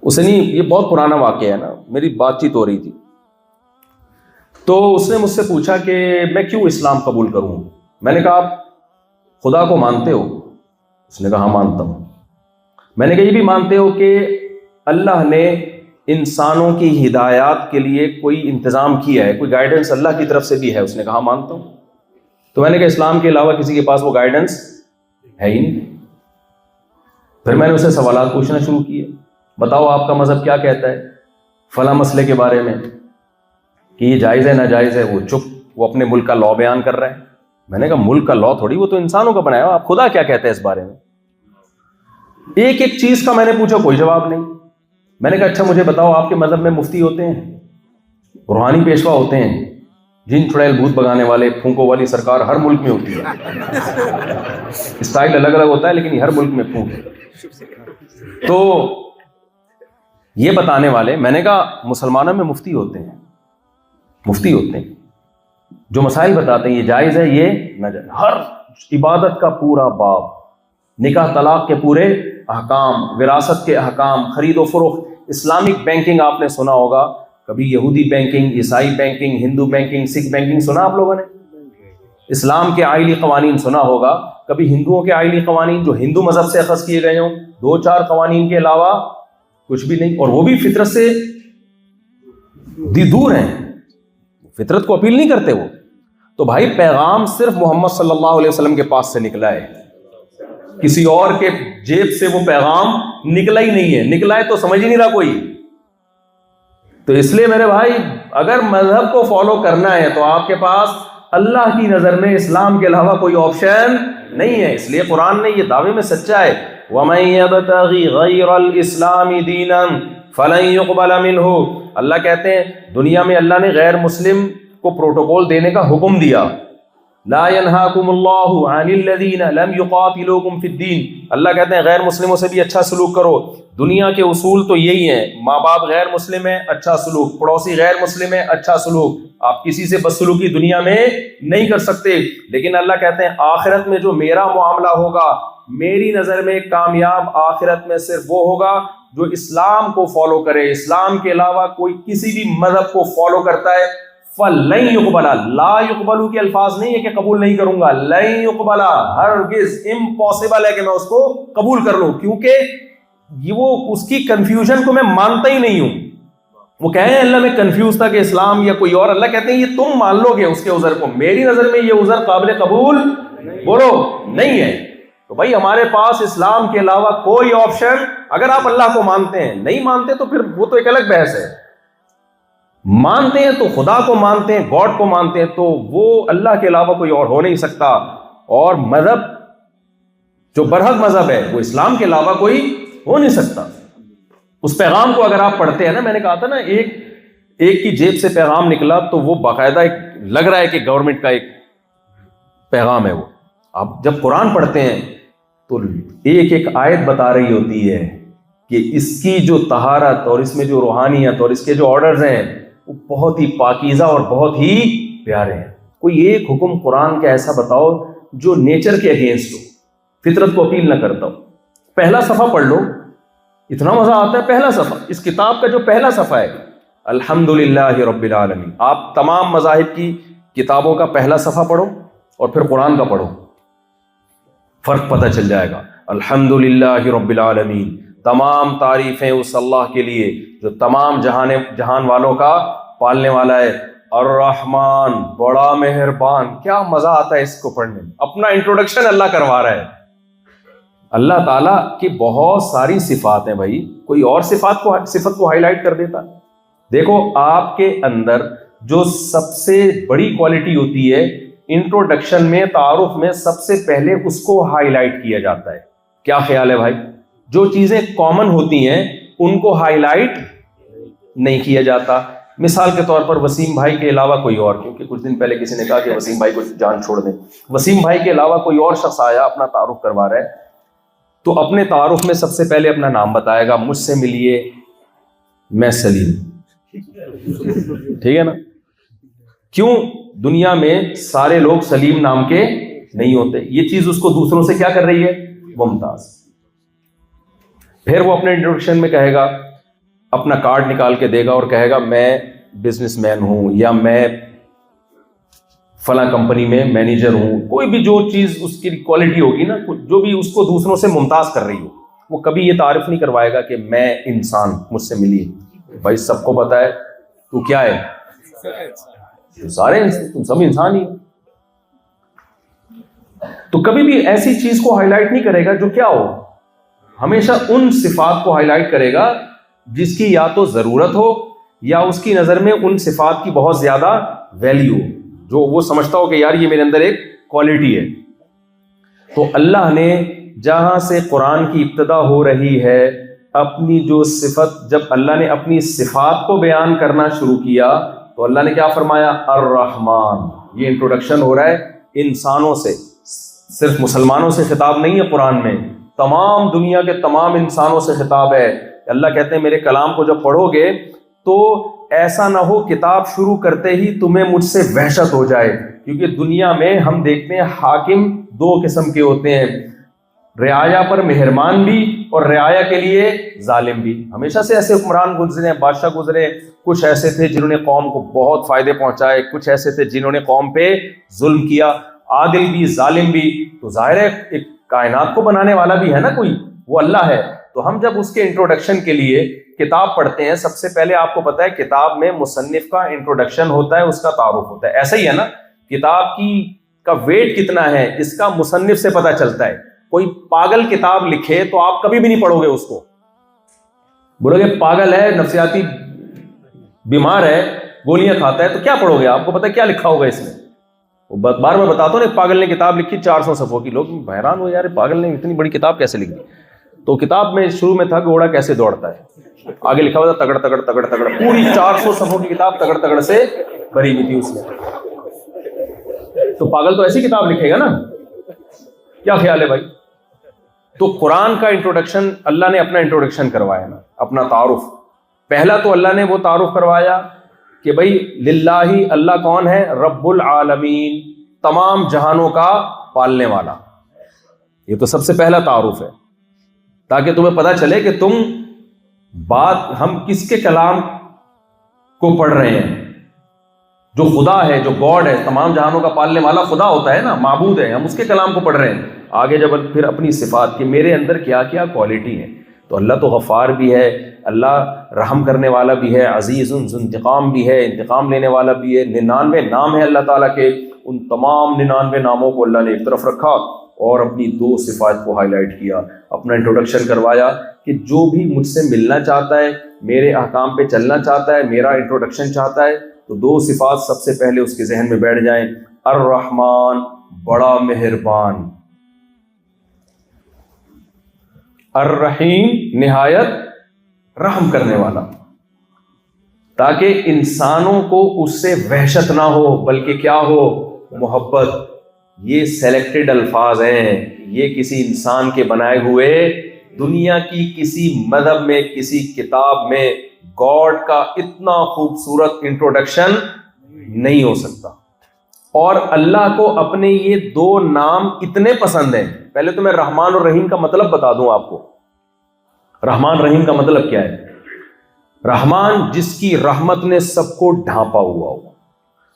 اس نے یہ بہت پرانا واقعہ ہے نا، میری بات چیت ہو رہی تھی تو اس نے مجھ سے پوچھا کہ میں کیوں اسلام قبول کروں. میں نے کہا آپ خدا کو مانتے ہو؟ اس نے کہا ہاں مانتا ہوں. میں نے کہا یہ بھی مانتے ہو کہ اللہ نے انسانوں کی ہدایات کے لیے کوئی انتظام کیا ہے، کوئی گائیڈنس اللہ کی طرف سے بھی ہے؟ اس نے کہا مانتا ہوں. تو میں نے کہا اسلام کے علاوہ کسی کے پاس وہ گائیڈنس ہے ہی نہیں. پھر میں نے اسے سوالات پوچھنا شروع کیے، بتاؤ آپ کا مذہب کیا کہتا ہے فلاں مسئلے کے بارے میں، کہ یہ جائز ہے ناجائز ہے. وہ چپ، وہ اپنے ملک کا لا بیان کر رہا ہے. میں نے کہا ملک کا لا تھوڑی، وہ تو انسانوں کا بنایا ہوا، آپ خدا کیا کہتے ہیں اس بارے میں؟ ایک ایک چیز کا میں نے پوچھا، کوئی جواب نہیں. میں نے کہا اچھا مجھے بتاؤ آپ کے مذہب میں مفتی ہوتے ہیں، روحانی پیشوا ہوتے ہیں، جن چڑیل بھوت بگانے والے پھونکوں والی سرکار ہر ملک میں ہوتی ہے. اسٹائل الگ الگ ہوتا ہے لیکن ہر ملک میں پھونک ہے. تو یہ بتانے والے، میں نے کہا مسلمانوں میں مفتی ہوتے ہیں، مفتی ہوتے ہیں جو مسائل بتاتے ہیں یہ جائز ہے یہ ناجائز. ہر عبادت کا پورا باب، نکاح طلاق کے پورے احکام، وراثت کے احکام، خرید و فروخت، اسلامک بینکنگ آپ نے سنا ہوگا کبھی، یہودی بینکنگ، عیسائی بینکنگ، ہندو بینکنگ، سکھ بینکنگ سنا آپ لوگوں نے؟ اسلام کے آئلی قوانین سنا ہوگا کبھی، ہندوؤں کے آئلی قوانین جو ہندو مذہب سے اخذ کیے گئے ہوں، 2-4 قوانین کے علاوہ کچھ بھی نہیں، اور وہ بھی فطرت سے دور ہیں، فطرت کو اپیل نہیں کرتے وہ. تو بھائی پیغام صرف محمد صلی اللہ علیہ وسلم کے پاس سے نکلا ہے، کسی اور کے جیب سے وہ پیغام نکلا ہی نہیں ہے. نکلا ہے تو سمجھ ہی نہیں رہا کوئی. تو اس لیے میرے بھائی اگر مذہب کو فالو کرنا ہے تو آپ کے پاس اللہ کی نظر میں اسلام کے علاوہ کوئی آپشن نہیں ہے. اس لیے قرآن نے یہ دعوے میں سچا ہے، وَمَن يَبْتَغِ غَيْرَ الْإِسْلَامِ دِينًا فَلَن يُقْبَلَ مِنْهُ. اللہ کہتے ہیں دنیا میں اللہ نے غیر مسلم کو پروٹوکول دینے کا حکم دیا. لا ينهاكم الله عن الذين لم يقاتلوكم في الدين. اللہ کہتے ہیں غیر مسلموں سے بھی اچھا سلوک کرو. دنیا کے اصول تو یہی ہیں، ماں باپ غیر مسلم ہیں اچھا سلوک، پڑوسی غیر مسلم ہیں اچھا سلوک. آپ کسی سے بدسلوکی دنیا میں نہیں کر سکتے. لیکن اللہ کہتے ہیں آخرت میں جو میرا معاملہ ہوگا، میری نظر میں کامیاب آخرت میں صرف وہ ہوگا جو اسلام کو فالو کرے. اسلام کے علاوہ کوئی کسی بھی مذہب کو فالو کرتا ہے فَلَن يُقْبَلَ. لا يُقْبَلُ کے الفاظ نہیں ہے کہ قبول نہیں کروں گا، لَن يُقْبَلَ، ہرگز امپاسبل ہے کہ میں اس کو قبول کر لوں، کیونکہ یہ وہ اس کی کنفیوژن کو میں مانتا ہی نہیں ہوں. وہ کہیں اللہ میں کنفیوز تھا کہ اسلام یا کوئی اور. اللہ کہتے ہیں یہ تم مان لو گے اس کے عذر کو، میری نظر میں یہ عذر قابل قبول بولو نہیں ہے. تو بھائی ہمارے پاس اسلام کے علاوہ کوئی آپشن، اگر آپ اللہ کو مانتے ہیں، نہیں مانتے تو پھر وہ تو ایک الگ بحث ہے. مانتے ہیں تو خدا کو مانتے ہیں، گاڈ کو مانتے ہیں، تو وہ اللہ کے علاوہ کوئی اور ہو نہیں سکتا. اور مذہب جو برحق مذہب ہے وہ اسلام کے علاوہ کوئی ہو نہیں سکتا. اس پیغام کو اگر آپ پڑھتے ہیں نا، میں نے کہا تھا نا ایک کی جیب سے پیغام نکلا تو وہ باقاعدہ ایک لگ رہا ہے کہ گورنمنٹ کا ایک پیغام ہے. وہ آپ جب قرآن پڑھتے ہیں تو ایک ایک آیت بتا رہی ہوتی ہے کہ اس کی جو طہارت اور اس میں جو روحانیت اور اس کے جو آرڈرز ہیں وہ بہت ہی پاکیزہ اور بہت ہی پیارے ہیں. کوئی ایک حکم قرآن کا ایسا بتاؤ جو نیچر کے اگینسٹ ہو، فطرت کو اپیل نہ کرتا ہو. پہلا صفحہ پڑھ لو، اتنا مزہ آتا ہے. پہلا صفحہ اس کتاب کا جو پہلا صفحہ ہے، الحمدللہ رب العالمین. آپ تمام مذاہب کی کتابوں کا پہلا صفحہ پڑھو اور پھر قرآن کا پڑھو، فرق پتہ چل جائے گا. الحمدللہ رب العالمین، تمام تعریفیں اس اللہ کے لیے جو تمام جہان والوں کا پالنے والا ہے. الرحمن، بڑا مہربان. کیا مزہ آتا ہے اس کو پڑھنے میں. اپنا انٹروڈکشن اللہ کروا رہا ہے. اللہ تعالیٰ کی بہت ساری صفات ہیں بھائی، کوئی اور صفت کو ہائی لائٹ کر دیتا. دیکھو آپ کے اندر جو سب سے بڑی کوالٹی ہوتی ہے، انٹروڈکشن میں، تعارف میں سب سے پہلے اس کو ہائی لائٹ کیا جاتا ہے. کیا خیال ہے بھائی؟ جو چیزیں کامن ہوتی ہیں ان کو ہائی لائٹ نہیں کیا جاتا. مثال کے طور پر وسیم بھائی کے علاوہ کوئی اور، کیونکہ کچھ دن پہلے کسی نے کہا کہ وسیم بھائی کو جان چھوڑ دیں. وسیم بھائی کے علاوہ کوئی اور شخص آیا اپنا تعارف کروا رہا ہے تو اپنے تعارف میں سب سے پہلے اپنا نام بتائے گا. مجھ سے ملیے، میں سلیم. ٹھیک ہے نا؟ کیوں دنیا میں سارے لوگ سلیم نام کے نہیں ہوتے؟ یہ چیز اس کو دوسروں سے کیا کر رہی ہے؟ ممتاز. پھر وہ اپنے انٹروڈکشن میں کہے گا اپنا کارڈ نکال کے دے گا اور کہے گا میں بزنس مین ہوں یا میں فلاں کمپنی میں مینیجر ہوں، کوئی بھی جو چیز اس کی کوالٹی ہوگی نا، جو بھی اس کو دوسروں سے ممتاز کر رہی ہو، وہ کبھی یہ تعارف نہیں کروائے گا کہ میں انسان، مجھ سے ملیے۔ بھائی سب کو پتا ہے تو کیا ہے، سارے تم سب انسان ہی۔ تو کبھی بھی ایسی چیز کو ہائی لائٹ نہیں کرے گا جو کیا ہو، ہمیشہ ان صفات کو ہائی لائٹ کرے گا جس کی یا تو ضرورت ہو یا اس کی نظر میں ان صفات کی بہت زیادہ ویلیو ہو، جو وہ سمجھتا ہو کہ یار یہ میرے اندر ایک کوالٹی ہے۔ تو اللہ نے جہاں سے قرآن کی ابتدا ہو رہی ہے، اپنی جو صفت، جب اللہ نے اپنی صفات کو بیان کرنا شروع کیا تو اللہ نے کیا فرمایا؟ الرحمن۔ یہ انٹروڈکشن ہو رہا ہے انسانوں سے، صرف مسلمانوں سے خطاب نہیں ہے قرآن میں، تمام دنیا کے تمام انسانوں سے خطاب ہے۔ اللہ کہتے ہیں میرے کلام کو جب پڑھو گے تو ایسا نہ ہو کتاب شروع کرتے ہی تمہیں مجھ سے وحشت ہو جائے، کیونکہ دنیا میں ہم دیکھتے ہیں حاکم دو قسم کے ہوتے ہیں، رعایا پر مہربان بھی اور رعایا کے لیے ظالم بھی۔ ہمیشہ سے ایسے حکمران گزرے ہیں، بادشاہ گزرے، کچھ ایسے تھے جنہوں نے قوم کو بہت فائدے پہنچائے، کچھ ایسے تھے جنہوں نے قوم پہ ظلم کیا، عادل بھی ظالم بھی۔ تو ظاہر ہے ایک کائنات کو بنانے والا بھی ہے نا کوئی، وہ اللہ ہے۔ تو ہم جب اس کے انٹروڈکشن کے لیے کتاب پڑھتے ہیں، سب سے پہلے آپ کو پتا ہے کتاب میں مصنف کا انٹروڈکشن ہوتا ہے، اس کا تعارف ہوتا ہے۔ ایسا ہی ہے نا، کتاب کا ویٹ کتنا ہے اس کا مصنف سے پتہ چلتا ہے۔ کوئی پاگل کتاب لکھے تو آپ کبھی بھی نہیں پڑھو گے اس کو، بولو گے پاگل ہے، نفسیاتی بیمار ہے، گولیاں کھاتا ہے، تو کیا پڑھو گے؟ آپ کو پتا ہے کیا لکھا ہوگا اس میں؟ بار بار بتاتا ہوں، پاگل نے کتاب لکھی 400 صفحوں کی، لوگ حیران ہو یار پاگل نے اتنی بڑی کتاب کیسے لکھ دی؟ تو کتاب میں شروع میں تھا گھوڑا کیسے دوڑتا ہے، آگے لکھا ہوا تھا تگڑ تگڑ تگڑ تگڑ، پوری 400 صفحوں کی کتاب تگڑ تگڑ سے بھری ہوئی تھی اس میں۔ تو پاگل تو ایسی کتاب لکھے گا نا، کیا خیال ہے بھائی؟ تو قرآن کا انٹروڈکشن، اللہ نے اپنا انٹروڈکشن کروایا نا، اپنا تعارف۔ پہلا تو اللہ نے وہ تعارف کروایا کہ بھائی للہ، اللہ کون ہے؟ رب العالمین، تمام جہانوں کا پالنے والا۔ یہ تو سب سے پہلا تعارف ہے، تاکہ تمہیں پتہ چلے کہ تم ہم کس کے کلام کو پڑھ رہے ہیں۔ جو خدا ہے، جو گاڈ ہے، تمام جہانوں کا پالنے والا خدا ہوتا ہے نا، معبود ہے، ہم اس کے کلام کو پڑھ رہے ہیں۔ آگے جب پھر اپنی صفات کہ میرے اندر کیا کیا کوالٹی ہے، تو اللہ تو غفار بھی ہے، اللہ رحم کرنے والا بھی ہے، عزیز ذو انتقام بھی ہے، انتقام لینے والا بھی ہے۔ 99 نام ہے اللہ تعالیٰ کے، ان تمام 99 ناموں کو اللہ نے ایک طرف رکھا اور اپنی 2 صفات کو ہائی لائٹ کیا، اپنا انٹروڈکشن کروایا کہ جو بھی مجھ سے ملنا چاہتا ہے، میرے احکام پہ چلنا چاہتا ہے، میرا انٹروڈکشن چاہتا ہے، تو 2 صفات سب سے پہلے اس کے ذہن میں بیٹھ جائیں۔ الرحمن، بڑا مہربان، الرحیم، نہایت رحم کرنے والا، تاکہ انسانوں کو اس سے وحشت نہ ہو بلکہ کیا ہو؟ محبت۔ یہ سلیکٹڈ الفاظ ہیں، یہ کسی انسان کے بنائے ہوئے، دنیا کی کسی مذہب میں، کسی کتاب میں گاڈ کا اتنا خوبصورت انٹروڈکشن نہیں ہو سکتا۔ اور اللہ کو اپنے یہ 2 نام اتنے پسند ہیں۔ پہلے تو میں رحمان اور رحیم کا مطلب بتا دوں آپ کو۔ رحمان رحیم کا مطلب کیا ہے؟ رحمان جس کی رحمت نے سب کو ڈھانپا ہوا ہو،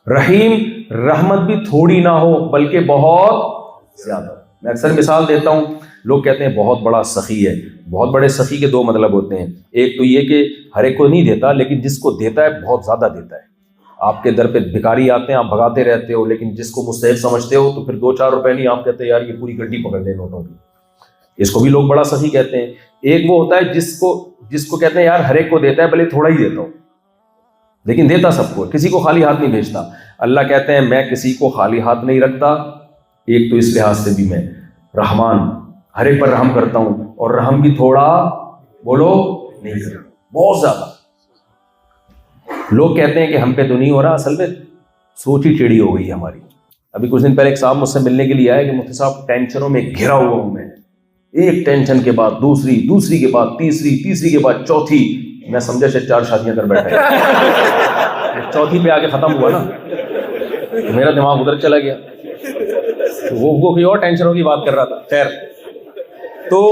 رحیم رحمت بھی تھوڑی نہ ہو بلکہ بہت زیادہ۔ میں اکثر مثال دیتا ہوں، لوگ کہتے ہیں بہت بڑا سخی ہے۔ بہت بڑے سخی کے 2 مطلب ہوتے ہیں، ایک تو یہ کہ ہر ایک کو نہیں دیتا، لیکن جس کو دیتا ہے بہت زیادہ دیتا ہے۔ آپ کے در پہ بھکاری آتے ہیں، آپ بھگاتے رہتے ہو، لیکن جس کو مستحق سمجھتے ہو تو پھر 2-4 روپے نہیں، آپ کہتے ہیں یار یہ پوری گڈی پکڑ لے نوٹوں کی، اس کو بھی لوگ بڑا سخی کہتے ہیں۔ ایک وہ ہوتا ہے جس کو کہتے ہیں یار ہر ایک کو دیتا ہے، بھلے تھوڑا ہی دیتا ہو لیکن دیتا سب کو، کسی کو خالی ہاتھ نہیں بھیجتا۔ اللہ کہتے ہیں میں کسی کو خالی ہاتھ نہیں رکھتا، ایک تو اس لحاظ سے بھی میں رحمان، ہر ایک پر رحم کرتا ہوں، اور رحم بھی تھوڑا بولو نہیں کرتا، بہت زیادہ۔ لوگ کہتے ہیں کہ ہم پہ تو نہیں ہو رہا، اصل میں سوچ ہی ٹیڑھی ہو گئی ہے ہماری۔ ابھی کچھ دن پہلے ایک صاحب مجھ سے ملنے کے لیے آئے کہ مفتی صاحب ٹینشنوں میں گھرا ہوا ہوں میں، ایک ٹینشن کے بعد دوسری، دوسری کے بعد تیسری، تیسری کے بعد چوتھی۔ میں سمجھا شاید 4 شادیاں کر بیٹھا ہے، چوتھی پہ آ کے ختم ہوا نا، میرا دماغ ادھر چلا گیا، وہ کوئی اور ٹینشنوں کی بات کر رہا تھا۔ خیر، تو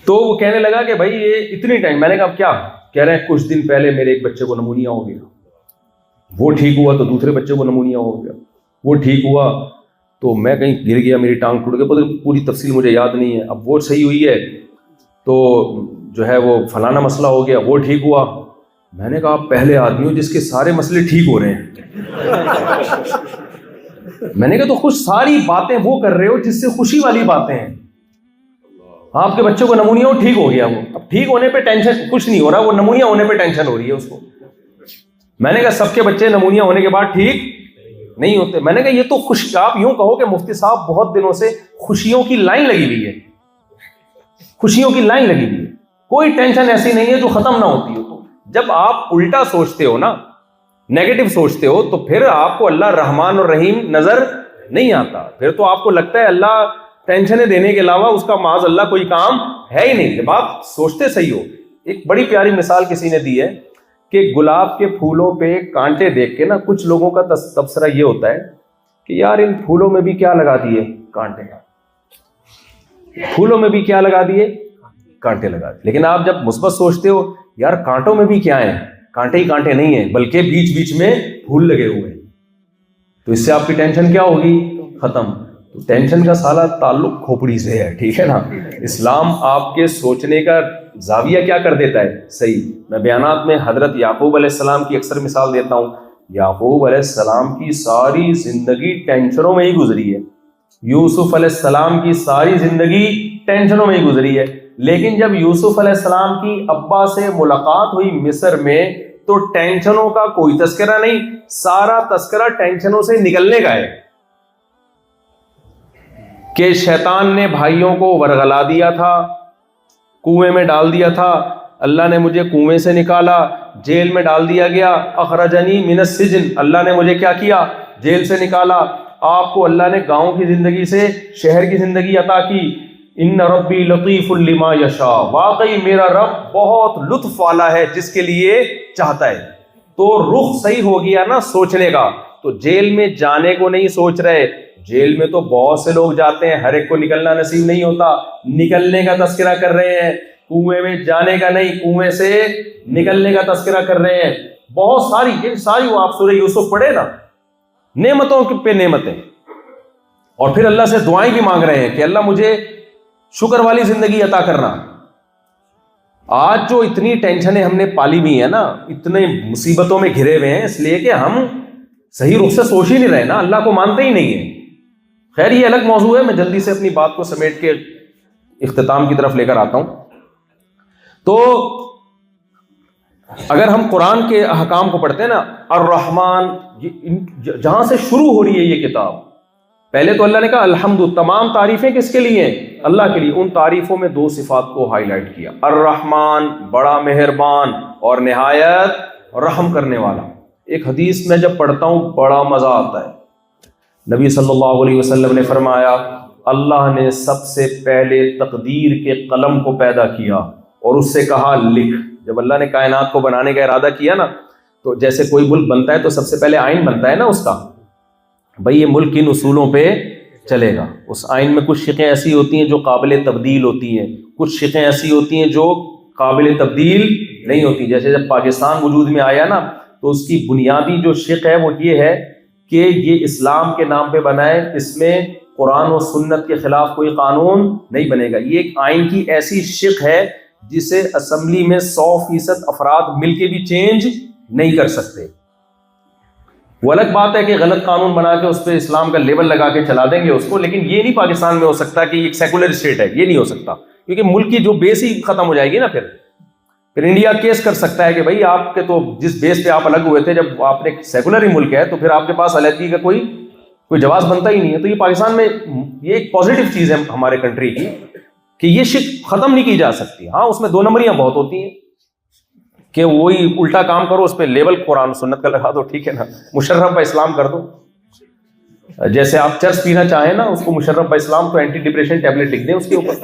تو وہ کہنے لگا کہ بھائی یہ اتنی ٹائم. میں نے کہا کیا کہہ رہے ہیں؟ کچھ دن پہلے میرے ایک بچے کو نمونیا ہو گیا, وہ ٹھیک ہوا تو دوسرے بچے کو نمونیا ہو گیا, وہ ٹھیک ہوا تو میں کہیں گر گیا, میری ٹانگ ٹوٹ گئی, پوری تفصیل مجھے یاد نہیں ہے. اب وہ صحیح ہوئی ہے تو جو ہے وہ فلانا مسئلہ ہو گیا, وہ ٹھیک ہوا. میں نے کہا آپ پہلے آدمی ہو جس کے سارے مسئلے ٹھیک ہو رہے ہیں. میں نے کہا تو خوش ساری باتیں وہ کر رہے ہو جس سے خوشی والی باتیں ہیں. آپ کے بچے کو نمونیا ہو, ٹھیک ہو گیا, وہ اب ٹھیک ہونے پہ ٹینشن کچھ نہیں ہو رہا, وہ نمونیا ہونے پہ ٹینشن ہو رہی ہے اس کو. میں نے کہا سب کے بچے نمونیا ہونے کے بعد ٹھیک نہیں ہوتے. میں نے کہا یہ تو خوش, آپ یوں کہو کہ مفتی صاحب بہت دنوں سے خوشیوں کی لائن لگی ہوئی ہے, خوشیوں کی لائن لگی ہوئی ہے, کوئی ٹینشن ایسی نہیں ہے جو ختم نہ ہوتی ہو. تو جب آپ الٹا سوچتے ہو نا, نیگیٹو سوچتے ہو, تو پھر آپ کو اللہ رحمان اور رحیم نظر نہیں آتا. پھر تو آپ کو لگتا ہے اللہ ٹینشنیں دینے کے علاوہ اس کا معاذ اللہ کوئی کام ہے ہی نہیں, جب آپ سوچتے صحیح ہو. ایک بڑی پیاری مثال کسی نے دی ہے کہ گلاب کے پھولوں پہ کانٹے دیکھ کے نا کچھ لوگوں کا تبصرہ یہ ہوتا ہے کہ یار ان پھولوں میں بھی کیا لگا دیے کانٹے, پھولوں میں بھی کیا لگا دیے کانٹے لگا دیے. لیکن آپ جب مثبت سوچتے ہو یار کانٹوں میں بھی کیا ہے, کانٹے ہی کانٹے نہیں ہیں بلکہ بیچ بیچ میں پھول لگے ہوئے ہیں, تو اس سے آپ کی ٹینشن کیا ہوگی, ختم. تو ٹینشن کا سارا تعلق کھوپڑی سے ہے, ٹھیک ہے نا. اسلام آپ کے سوچنے کا زاویہ کیا کر دیتا ہے, صحیح. میں بیانات میں حضرت یعقوب علیہ السلام کی اکثر مثال دیتا ہوں. یعقوب علیہ السلام کی ساری زندگی ٹینشنوں میں ہی گزری ہے, یوسف علیہ السلام کی ساری زندگی ٹینشنوں میں ہی گزری ہے. لیکن جب یوسف علیہ السلام کی ابا سے ملاقات ہوئی مصر میں تو ٹینشنوں کا کوئی تذکرہ نہیں, سارا تذکرہ ٹینشنوں سے نکلنے کا ہے کہ شیطان نے بھائیوں کو ورغلا دیا تھا, کنویں میں ڈال دیا تھا, اللہ نے مجھے کنویں سے نکالا, جیل میں ڈال دیا گیا, اخرجنی من السجن, اللہ نے مجھے کیا کیا, جیل سے نکالا. آپ کو اللہ نے گاؤں کی زندگی سے شہر کی زندگی عطا کی. ان ربی لطیف لما یشاء, واقعی میرا رب بہت لطف والا ہے جس کے لیے چاہتا ہے. تو رخ صحیح ہو گیا نا سوچنے کا. تو جیل میں جانے کو نہیں سوچ رہے, جیل میں تو بہت سے لوگ جاتے ہیں, ہر ایک کو نکلنا نصیب نہیں ہوتا, نکلنے کا تذکرہ کر رہے ہیں, کنویں میں جانے کا نہیں, کنویں سے نکلنے کا تذکرہ کر رہے ہیں. بہت ساری وہ آپ سورہ یوسف پڑھے نا, نعمتوں پہ نعمتیں, اور پھر اللہ سے دعائیں بھی مانگ رہے ہیں کہ اللہ مجھے شکر والی زندگی عطا کرنا. آج جو اتنی ٹینشنیں ہم نے پالی ہوئی ہیں نا, اتنے مصیبتوں میں گھرے ہوئے ہیں, اس لیے کہ ہم صحیح رخ سے سوچ ہی نہیں رہے نا, اللہ کو مانتے ہی نہیں ہیں. خیر یہ الگ موضوع ہے, میں جلدی سے اپنی بات کو سمیٹ کے اختتام کی طرف لے کر آتا ہوں. تو اگر ہم قرآن کے احکام کو پڑھتے ہیں نا, الرحمن, جہاں سے شروع ہو رہی ہے یہ کتاب, پہلے تو اللہ نے کہا الحمد, تمام تعریفیں کس کے لیے ہیں, اللہ کے لیے. ان تعریفوں میں دو صفات کو ہائی لائٹ کیا, الرحمن بڑا مہربان اور نہایت رحم کرنے والا. ایک حدیث میں جب پڑھتا ہوں بڑا مزہ آتا ہے. نبی صلی اللہ علیہ وسلم نے فرمایا اللہ نے سب سے پہلے تقدیر کے قلم کو پیدا کیا اور اس سے کہا لکھ. جب اللہ نے کائنات کو بنانے کا ارادہ کیا نا, تو جیسے کوئی ملک بنتا ہے تو سب سے پہلے آئین بنتا ہے نا اس کا, بھئی یہ ملک کن اصولوں پہ چلے گا. اس آئین میں کچھ شقیں ایسی ہوتی ہیں جو قابل تبدیل ہوتی ہیں, کچھ شقیں ایسی ہوتی ہیں جو قابل تبدیل نہیں ہوتی. جیسے جب پاکستان وجود میں آیا نا, تو اس کی بنیادی جو شق ہے وہ یہ ہے کہ یہ اسلام کے نام پہ بنا ہے, اس میں قرآن و سنت کے خلاف کوئی قانون نہیں بنے گا. یہ ایک آئین کی ایسی شق ہے جسے اسمبلی میں 100% افراد مل کے بھی چینج نہیں کر سکتے. وہ الگ بات ہے کہ غلط قانون بنا کے اس پہ اسلام کا لیبل لگا کے چلا دیں گے اس کو, لیکن یہ نہیں پاکستان میں ہو سکتا کہ ایک سیکولر اسٹیٹ ہے, یہ نہیں ہو سکتا, کیونکہ ملک کی جو بیس ہی ختم ہو جائے گی نا. پھر انڈیا کیس کر سکتا ہے کہ بھائی آپ کے تو جس بیس پہ آپ الگ ہوئے تھے, جب آپ نے سیکولر ہی ملک ہے تو پھر آپ کے پاس علیحدگی کا کوئی جواز بنتا ہی نہیں ہے. تو یہ پاکستان میں یہ ایک پازیٹیو چیز ہے ہمارے کنٹری کی کہ یہ شک ختم نہیں کی جا سکتی. ہاں اس میں دو نمبریاں بہت ہوتی ہیں کہ وہی الٹا کام کرو, اس پہ لیبل قرآن و سنت کا لگا دو, ٹھیک ہے نا, مشرف با اسلام کر دو. جیسے آپ چرس پینا چاہیں نا, اس کو مشرف با اسلام تو اینٹی ڈپریشن ٹیبلٹ لکھ دیں اس کے اوپر,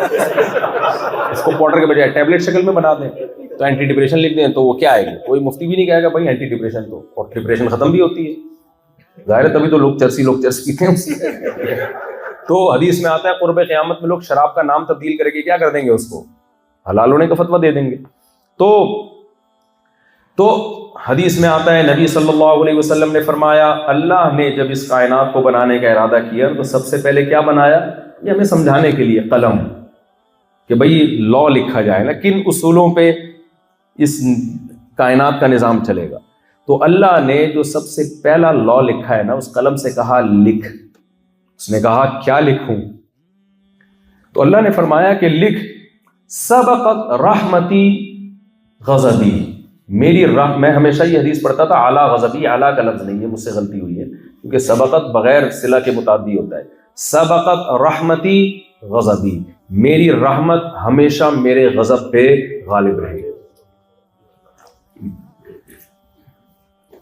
اس کو پاؤڈر کے بجائے ٹیبلٹ شکل میں بنا دیں تو اینٹی ڈپریشن لکھ دیں, تو وہ کیا آئے گی, کوئی مفتی بھی نہیں کہے گا بھائی اینٹی ڈپریشن, تو اور ڈپریشن ختم بھی ہوتی ہے. ظاہر ہے تبھی تو لوگ چرس پیتے ہیں. تو حدیث میں آتا ہے قرب قیامت میں لوگ شراب کا نام تبدیل کر کے کیا کر دیں گے اس کو, حلال ہونے کا فتویٰ دے دیں گے. تو حدیث میں آتا ہے نبی صلی اللہ علیہ وسلم نے فرمایا اللہ نے جب اس کائنات کو بنانے کا ارادہ کیا تو سب سے پہلے کیا بنایا؟ یہ ہمیں سمجھانے کے لیے قلم، کہ بھئی لا لکھا جائے نا، کن اصولوں پہ اس کائنات کا نظام چلے گا. تو اللہ نے جو سب سے پہلا لا لکھا ہے نا، اس قلم سے کہا لکھ. اس نے کہا کیا لکھوں؟ تو اللہ نے فرمایا کہ لکھ سبقت رحمتی غضبی. میری میں ہمیشہ یہ حدیث پڑھتا تھا اعلیٰ غضبی، اعلیٰ کا لفظ نہیں ہے، مجھ سے غلطی ہوئی ہے کیونکہ سبقت بغیر صلہ کے متعدی ہوتا ہے. سبقت رحمتی غضبی، میری رحمت ہمیشہ میرے غضب پہ غالب رہے گی.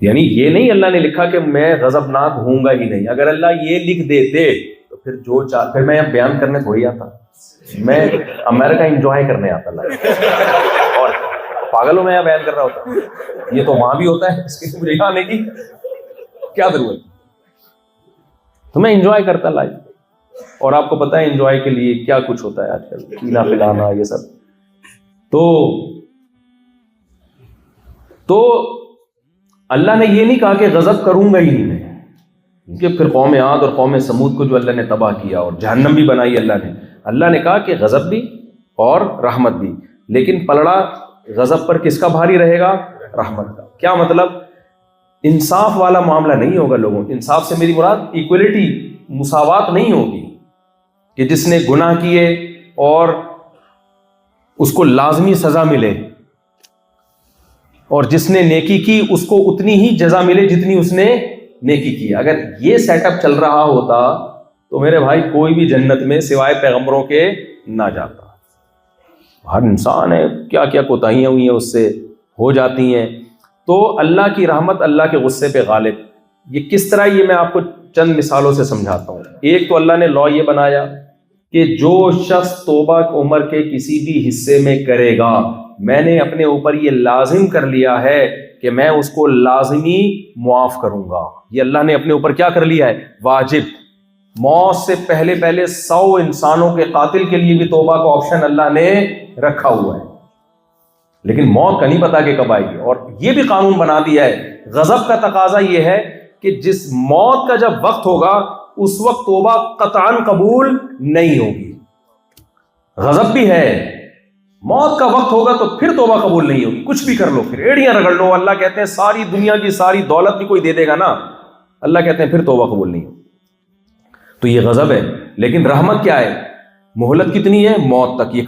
یعنی یہ نہیں اللہ نے لکھا کہ میں غضبناک ہوں گا ہی نہیں. اگر اللہ یہ لکھ دیتے تو پھر میں یہاں بیان کرنے تھوڑی آتا، میں امریکہ انجوائے کرنے آتا لائف. اور پاگلوں میں یہاں بیان کر رہا ہوتا، یہ تو وہاں بھی ہوتا ہے، اس کے لیے مجھے آنے کی کیا ضرورت؟ تو میں انجوائے کرتا لائف. اور آپ کو پتہ ہے انجوائے کے لیے کیا کچھ ہوتا ہے آج کل، پینا پلانا یہ سب. تو اللہ نے یہ نہیں کہا کہ غضب کروں گا ہی نہیں میں، کہ پھر قوم عاد اور قوم سمود کو جو اللہ نے تباہ کیا اور جہنم بھی بنائی اللہ نے کہا کہ غضب بھی اور رحمت بھی. لیکن پلڑا غضب پر کس کا بھاری رہے گا؟ رحمت کا. کیا مطلب؟ انصاف والا معاملہ نہیں ہوگا لوگوں. انصاف سے میری مراد ایکولیٹی، مساوات نہیں ہوگی کہ جس نے گناہ کیے اور اس کو لازمی سزا ملے اور جس نے نیکی کی اس کو اتنی ہی جزا ملے جتنی اس نے نیکی کی. اگر یہ سیٹ اپ چل رہا ہوتا تو میرے بھائی کوئی بھی جنت میں سوائے پیغمبروں کے نہ جاتا. ہر انسان ہے، کیا کیا کوتاہیاں ہوئی ہیں اس سے ہو جاتی ہیں. تو اللہ کی رحمت اللہ کے غصے پہ غالب. یہ کس طرح، یہ میں آپ کو چند مثالوں سے سمجھاتا ہوں. ایک تو اللہ نے لا یہ بنایا کہ جو شخص توبہ عمر کے کسی بھی حصے میں کرے گا، میں نے اپنے اوپر یہ لازم کر لیا ہے کہ میں اس کو لازمی معاف کروں گا. یہ اللہ نے اپنے اوپر کیا کر لیا ہے؟ واجب. موت سے پہلے 100 انسانوں کے قاتل کے لیے بھی توبہ کا آپشن اللہ نے رکھا ہوا ہے. لیکن موت کا نہیں پتا کہ کب آئے گی. اور یہ بھی قانون بنا دیا ہے، غضب کا تقاضا یہ ہے کہ جس موت کا جب وقت ہوگا اس وقت توبہ قطعاً قبول نہیں ہوگی. غضب بھی ہے، موت کا وقت ہوگا تو پھر توبہ قبول نہیں ہوگی. کچھ بھی کر لو، پھر ایڑیاں رگڑ لو، اللہ کہتے ہیں ساری دنیا کی ساری دولت بھی کوئی دے دے گا نا، اللہ کہتے ہیں پھر توبہ قبول نہیں ہوگی. تو یہ غضب ہے. لیکن رحمت کیا ہے؟ مہلت کتنی ہے؟ موت تک. یہ کم